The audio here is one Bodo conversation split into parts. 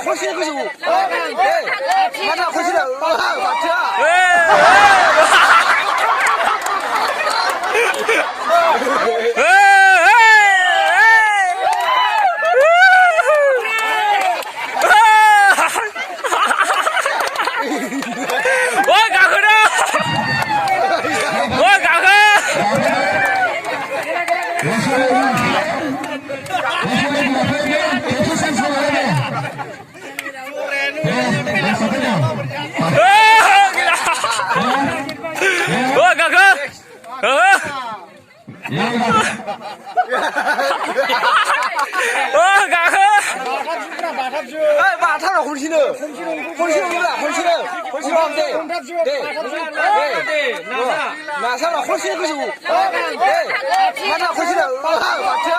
खनसे गोजौ माथा खनसे बाथोआ 바타라 혼신은 나사라 혼신은 그지고 바타 혼신은 바트야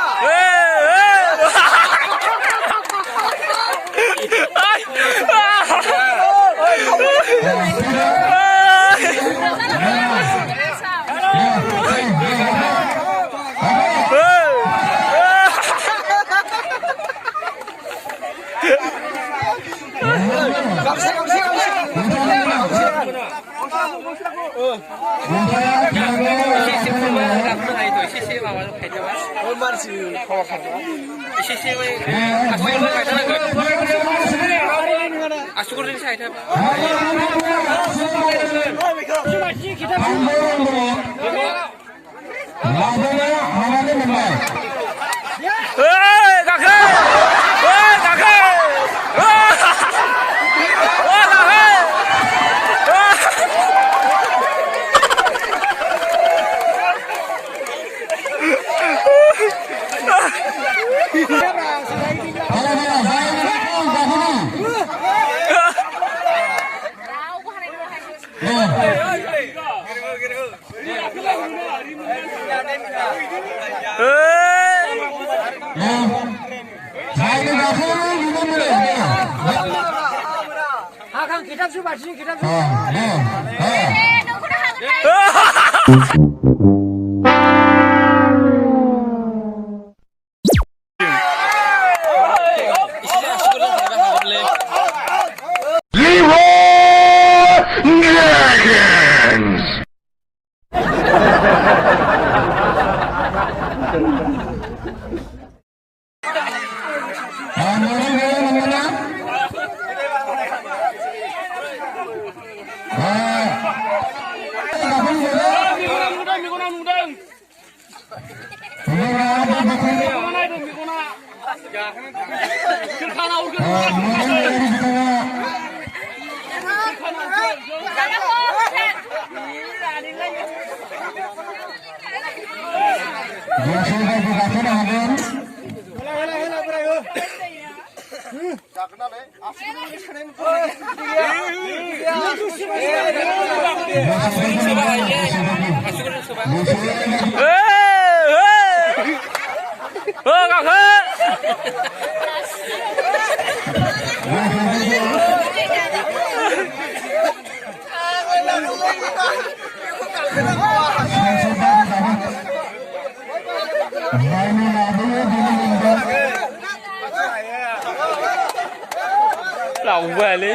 Lòng về đi.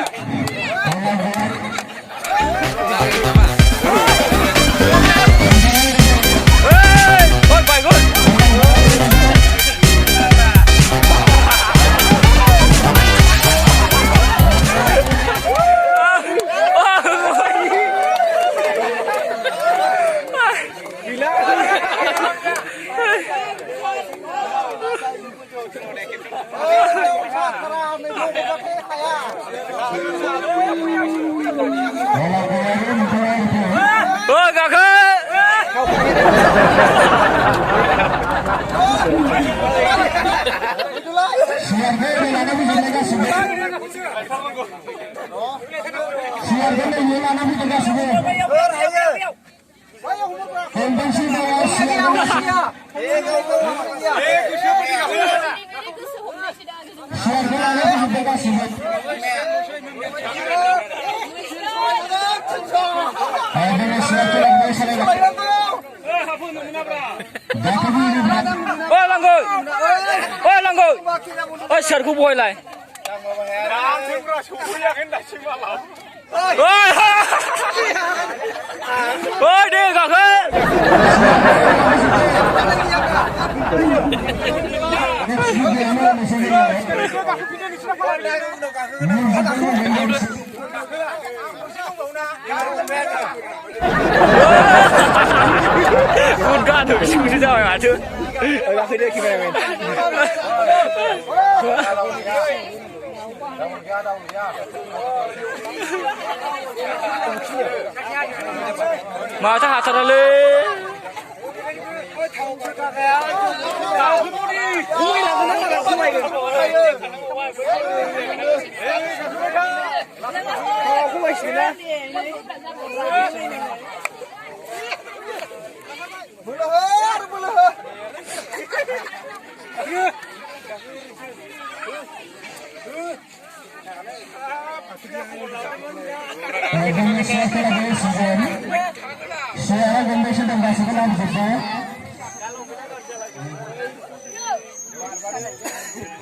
Ôi Lăng ơi, ôi sợt khu bồi lại. ôi đi gặp con gan thử xuống chứ sao mà chứ là khi đây khi về mình mà chắc hạt thật là lên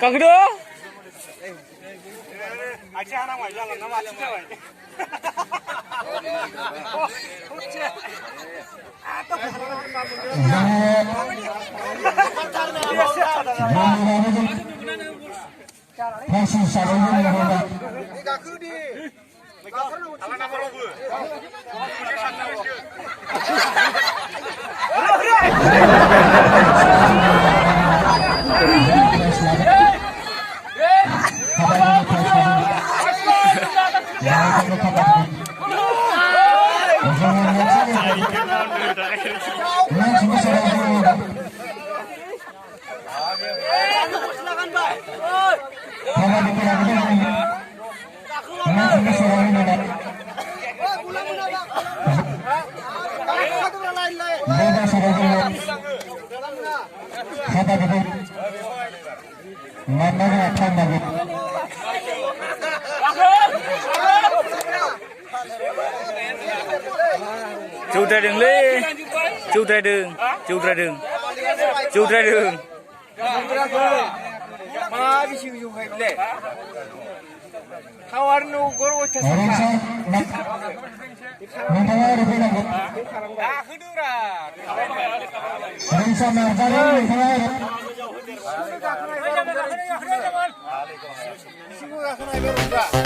Các đứa anh cha đang ngoài ra là nó mà chứ vậy Chủ ra đường lên, chủ ra đường, chủ ra đường, chủ ra đường. Mà bị chịu dùng hình lệ. Hawarnu goro chasa. Ah, kedura. Semua